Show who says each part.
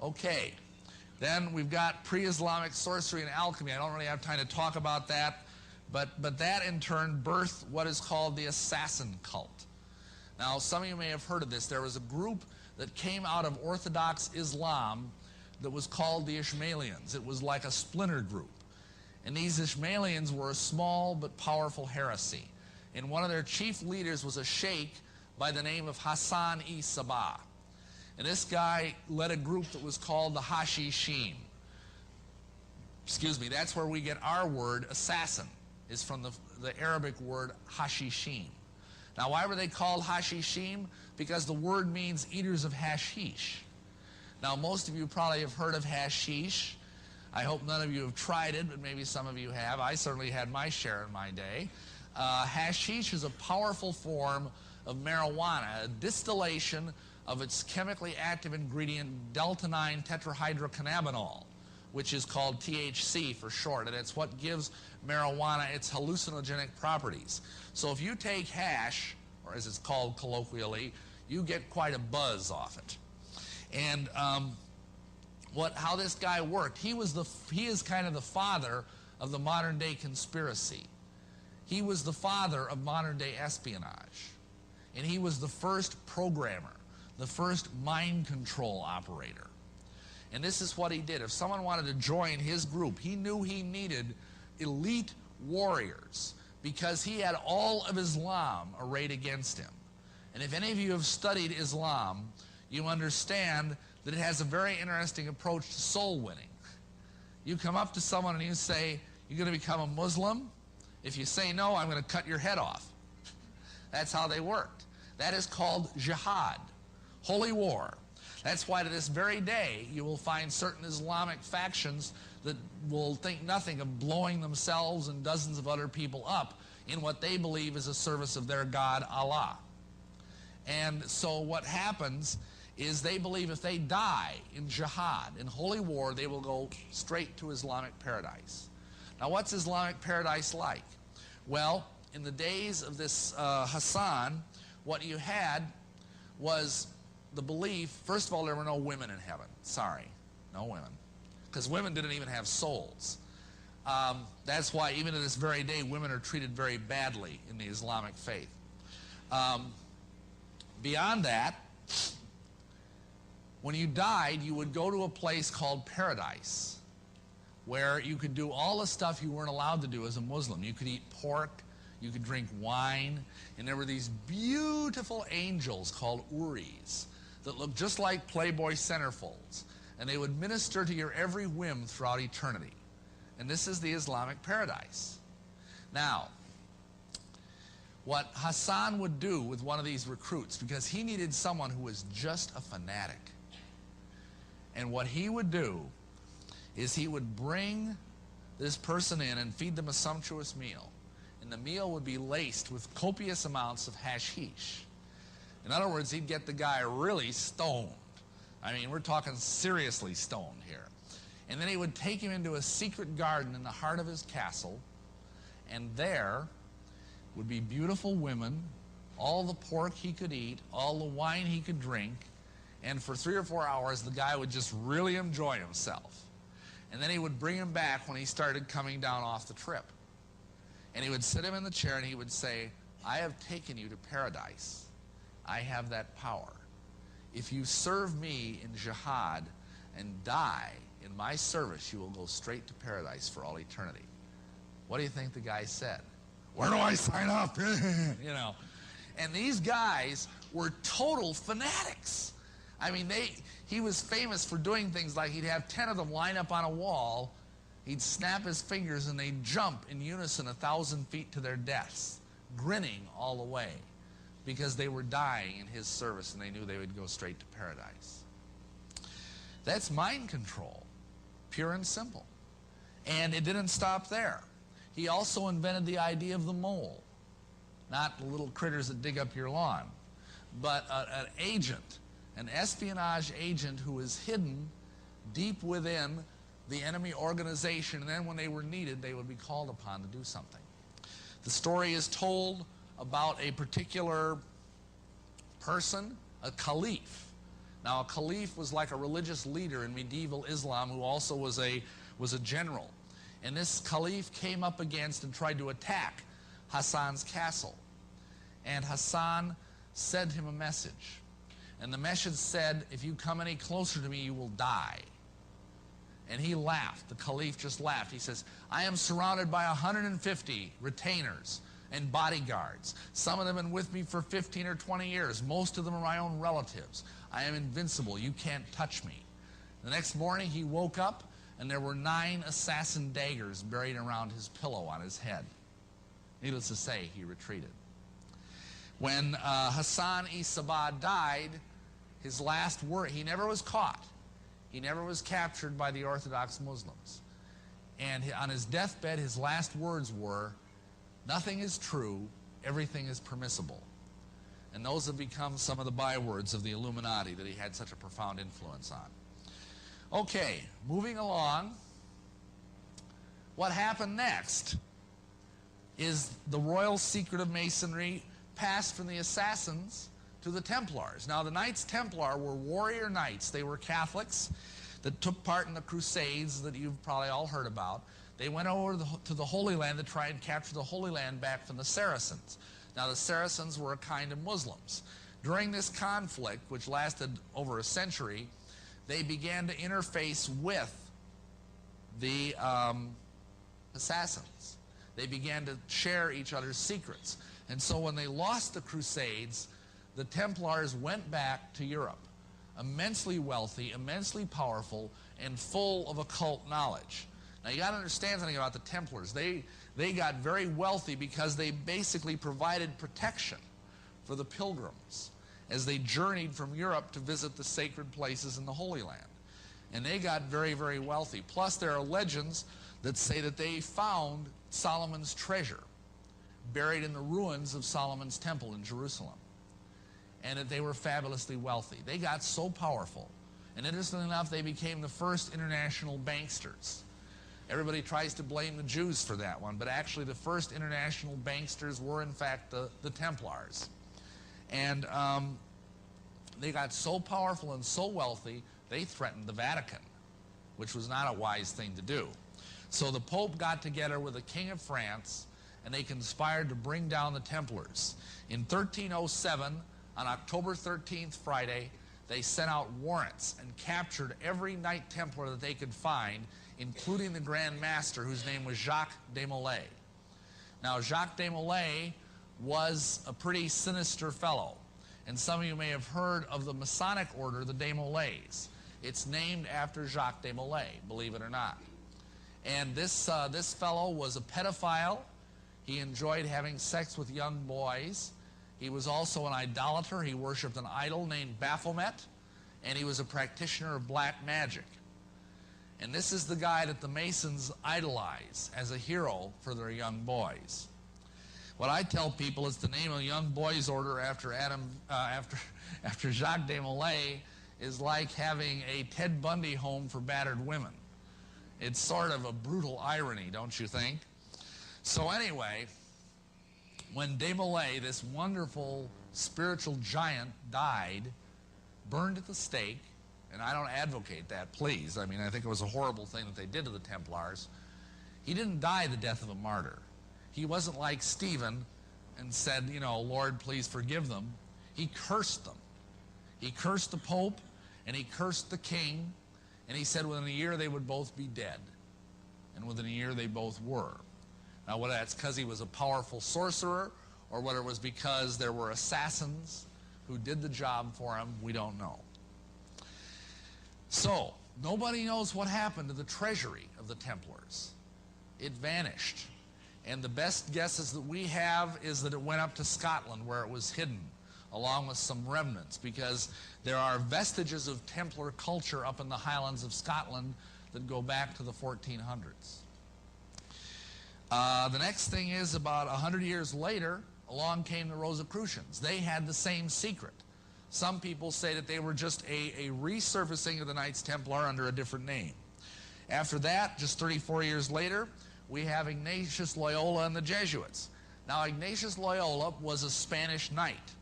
Speaker 1: Okay, then we've got pre-Islamic sorcery and alchemy. I don't really have time to talk about that, but that in turn birthed what is called the assassin cult. Now, some of you may have heard of this. There was a group that came out of Orthodox Islam that was called the Ishmaelians. It was like a splinter group. And these Ishmaelians were a small but powerful heresy. And one of their chief leaders was a sheikh by the name of Hassan-i-Sabah. And this guy led a group that was called the Hashishim. Excuse me, that's where we get our word assassin, is from the Arabic word Hashishim. Now, why were they called Hashishim? Because the word means eaters of hashish. Now, most of you probably have heard of hashish. I hope none of you have tried it, but maybe some of you have. I certainly had my share in my day. Hashish is a powerful form of marijuana, a distillation of its chemically active ingredient delta-9 tetrahydrocannabinol, which is called THC for short, and it's what gives marijuana its hallucinogenic properties. So if you take hash, or as it's called colloquially, you get quite a buzz off it. And how this guy worked, he is kind of the father of the modern day conspiracy. He was the father of modern day espionage. And he was the first programmer, the first mind control operator. And this is what he did. If someone wanted to join his group, he knew he needed elite warriors because he had all of Islam arrayed against him. And if any of you have studied Islam, you understand that it has a very interesting approach to soul winning. You come up to someone and you say, "You're going to become a Muslim?" If you say no, I'm going to cut your head off. That's how they worked. That is called jihad, holy war. That's why to this very day you will find certain Islamic factions that will think nothing of blowing themselves and dozens of other people up in what they believe is a service of their God, Allah. And so what happens is they believe if they die in jihad, in holy war, they will go straight to Islamic paradise. Now, what's Islamic paradise like? Well, in the days of this Hassan, what you had was the belief, first of all, there were no women in heaven. Sorry, no women. Because women didn't even have souls. That's why even to this very day, women are treated very badly in the Islamic faith. Beyond that, when you died, you would go to a place called paradise, where you could do all the stuff you weren't allowed to do as a Muslim. You could eat pork, you could drink wine, and there were these beautiful angels called Uris that looked just like Playboy centerfolds, and they would minister to your every whim throughout eternity. And this is the Islamic paradise. Now, what Hassan would do with one of these recruits, because he needed someone who was just a fanatic, and what he would do is he would bring this person in and feed them a sumptuous meal. And the meal would be laced with copious amounts of hashish. In other words, he'd get the guy really stoned. I mean, we're talking seriously stoned here. And then he would take him into a secret garden in the heart of his castle, and there would be beautiful women, all the pork he could eat, all the wine he could drink, and for 3 or 4 hours, the guy would just really enjoy himself. And then he would bring him back when he started coming down off the trip. And he would sit him in the chair and he would say, "I have taken you to paradise. I have that power. If you serve me in jihad and die in my service, you will go straight to paradise for all eternity." What do you think the guy said? "Where do I sign up?" You know. And these guys were total fanatics. I mean, he was famous for doing things like he'd have 10 of them line up on a wall, he'd snap his fingers, and they'd jump in unison 1,000 feet to their deaths, grinning all the way, because they were dying in his service and they knew they would go straight to paradise. That's mind control, pure and simple. And it didn't stop there. He also invented the idea of the mole. Not the little critters that dig up your lawn, but an agent, an espionage agent who is hidden deep within the enemy organization, and then when they were needed, they would be called upon to do something. The story is told about a particular person, a caliph, Now, a caliph was like a religious leader in medieval Islam who also was a general. And this caliph came up against and tried to attack Hassan's castle. And Hassan sent him a message. And the message said, if you come any closer to me, you will die. And he laughed. The caliph just laughed. He says, I am surrounded by 150 retainers and bodyguards. Some of them have been with me for 15 or 20 years. Most of them are my own relatives. I am invincible. You can't touch me. The next morning he woke up and there were 9 assassin daggers buried around his pillow on his head. Needless to say, he retreated. When Hassan-i-Sabbah died, his last word, he never was caught. He never was captured by the Orthodox Muslims. And on his deathbed, his last words were, nothing is true, everything is permissible. And those have become some of the bywords of the Illuminati that he had such a profound influence on. Okay, moving along. What happened next is the royal secret of Masonry passed from the assassins to the Templars. Now, the Knights Templar were warrior knights. They were Catholics that took part in the Crusades that you've probably all heard about. They went over to the Holy Land to try and capture the Holy Land back from the Saracens. Now, the Saracens were a kind of Muslims. During this conflict, which lasted over a century, they began to interface with the assassins. They began to share each other's secrets. And so when they lost the Crusades, the Templars went back to Europe, immensely wealthy, immensely powerful, and full of occult knowledge. Now, you got to understand something about the Templars. They got very wealthy because they basically provided protection for the pilgrims as they journeyed from Europe to visit the sacred places in the Holy Land. And they got very, very wealthy. Plus, there are legends that say that they found Solomon's treasure buried in the ruins of Solomon's temple in Jerusalem, and that they were fabulously wealthy. They got so powerful. And interestingly enough, they became the first international banksters. Everybody tries to blame the Jews for that one, but actually the first international banksters were in fact the Templars. And they got so powerful and so wealthy, they threatened the Vatican, which was not a wise thing to do. So the Pope got together with the King of France, and they conspired to bring down the Templars. In 1307, on October 13th, Friday, they sent out warrants and captured every Knight Templar that they could find, including the Grand Master, whose name was Jacques de Molay. Now, Jacques de Molay was a pretty sinister fellow, and some of you may have heard of the Masonic order, the de Molays. It's named after Jacques de Molay, believe it or not. And this fellow was a pedophile. He enjoyed having sex with young boys. He was also an idolater. He worshipped an idol named Baphomet, and he was a practitioner of black magic. And this is the guy that the Masons idolize as a hero for their young boys. What I tell people is to name a young boys order after after Jacques de Molay is like having a Ted Bundy home for battered women. It's sort of a brutal irony, don't you think? So anyway, when de Molay, this wonderful spiritual giant, died, burned at the stake, and I don't advocate that, please. I mean, I think it was a horrible thing that they did to the Templars. He didn't die the death of a martyr. He wasn't like Stephen and said, you know, Lord, please forgive them. He cursed them. He cursed the Pope, and he cursed the king, and he said within a year they would both be dead. And within a year they both were. Now, whether that's because he was a powerful sorcerer or whether it was because there were assassins who did the job for him, we don't know. So, nobody knows what happened to the treasury of the Templars. It vanished. And the best guesses that we have is that it went up to Scotland where it was hidden, along with some remnants, because there are vestiges of Templar culture up in the Highlands of Scotland that go back to the 1400s. The next thing is about 100 years later, along came the Rosicrucians. They had the same secret. Some people say that they were just a resurfacing of the Knights Templar under a different name. After that, just 34 years later, we have Ignatius Loyola and the Jesuits. Now, Ignatius Loyola was a Spanish knight.